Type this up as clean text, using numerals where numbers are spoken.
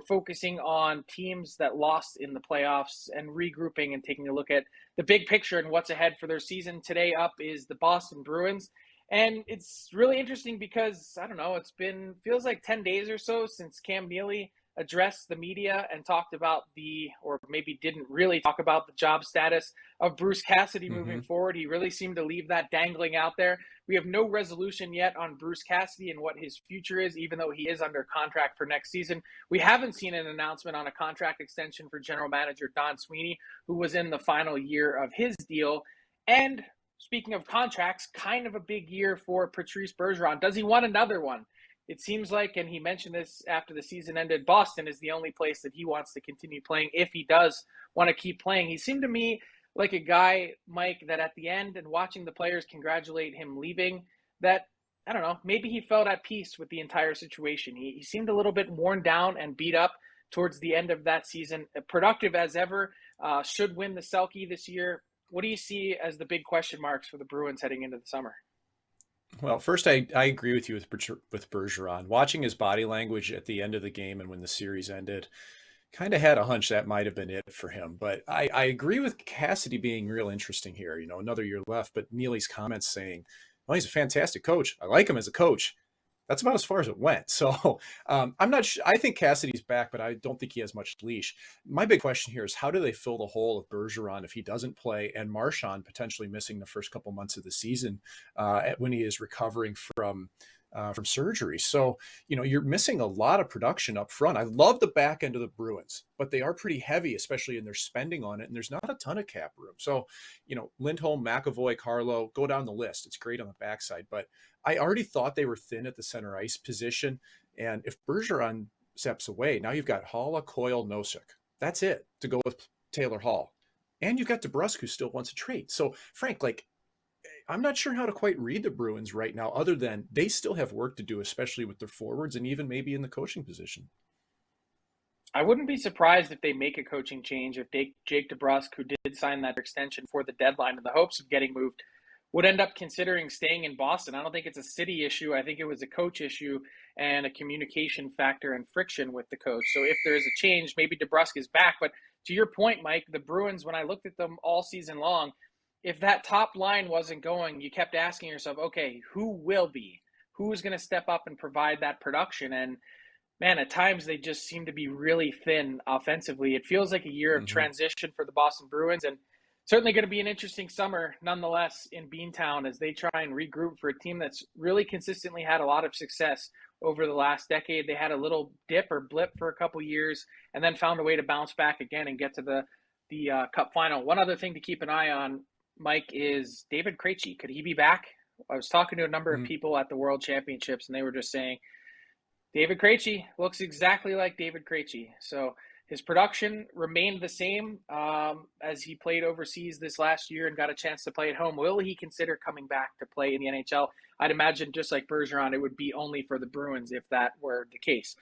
focusing on teams that lost in the playoffs and regrouping and taking a look at the big picture and what's ahead for their season. Today up is the Boston Bruins. And it's really interesting because, I don't know, feels like 10 days or so since Cam Neely addressed the media and talked about or maybe didn't really talk about the job status of Bruce Cassidy moving forward. He really seemed to leave that dangling out there. We have no resolution yet on Bruce Cassidy and what his future is, even though he is under contract for next season. We haven't seen an announcement on a contract extension for general manager Don Sweeney, who was in the final year of his deal. And speaking of contracts, kind of a big year for Patrice Bergeron. Does he want another one? It seems like, and he mentioned this after the season ended, Boston is the only place that he wants to continue playing if he does want to keep playing. He seemed to me like a guy, Mike, that at the end and watching the players congratulate him leaving, that, I don't know, maybe he felt at peace with the entire situation. He seemed a little bit worn down and beat up towards the end of that season. Productive as ever, should win the Selke this year. What do you see as the big question marks for the Bruins heading into the summer? Well, first, I agree with you with Bergeron. Watching his body language at the end of the game and when the series ended, kind of had a hunch that might have been it for him. But I agree with Cassidy being real interesting here. You know, another year left, but Neely's comments saying, well, he's a fantastic coach. I like him as a coach. That's about as far as it went. So I'm not sure. I think Cassidy's back, but I don't think he has much leash. My big question here is how do they fill the hole of Bergeron if he doesn't play and Marchand potentially missing the first couple months of the season when he is recovering from surgery. So, you know, you're missing a lot of production up front. I love the back end of the Bruins, but they are pretty heavy, especially in their spending on it. And there's not a ton of cap room. So, you know, Lindholm, McAvoy, Carlo, go down the list. It's great on the backside, but I already thought they were thin at the center ice position. And if Bergeron steps away, now you've got Halla, Coyle, Nosek. That's it to go with Taylor Hall. And you've got DeBrusk who still wants a trade. So Frank, like, I'm not sure how to quite read the Bruins right now, other than they still have work to do, especially with their forwards and even maybe in the coaching position. I wouldn't be surprised if they make a coaching change, if Jake DeBrusk, who did sign that extension for the deadline in the hopes of getting moved, would end up considering staying in Boston. I don't think it's a city issue. I think it was a coach issue and a communication factor and friction with the coach. So if there is a change, maybe DeBrusk is back. But to your point, Mike, the Bruins, when I looked at them all season long, if that top line wasn't going, you kept asking yourself, okay, who will be? Who's going to step up and provide that production? And man, at times they just seem to be really thin offensively. It feels like a year of transition for the Boston Bruins, and certainly going to be an interesting summer nonetheless in Beantown as they try and regroup for a team that's really consistently had a lot of success over the last decade. They had a little dip or blip for a couple years and then found a way to bounce back again and get to the Cup final. One other thing to keep an eye on, Mike, is David Krejci. Could he be back? I was talking to a number of people at the World Championships, and they were just saying, David Krejci looks exactly like David Krejci. So his production remained the same as he played overseas this last year and got a chance to play at home. Will he consider coming back to play in the NHL? I'd imagine, just like Bergeron, it would be only for the Bruins if that were the case.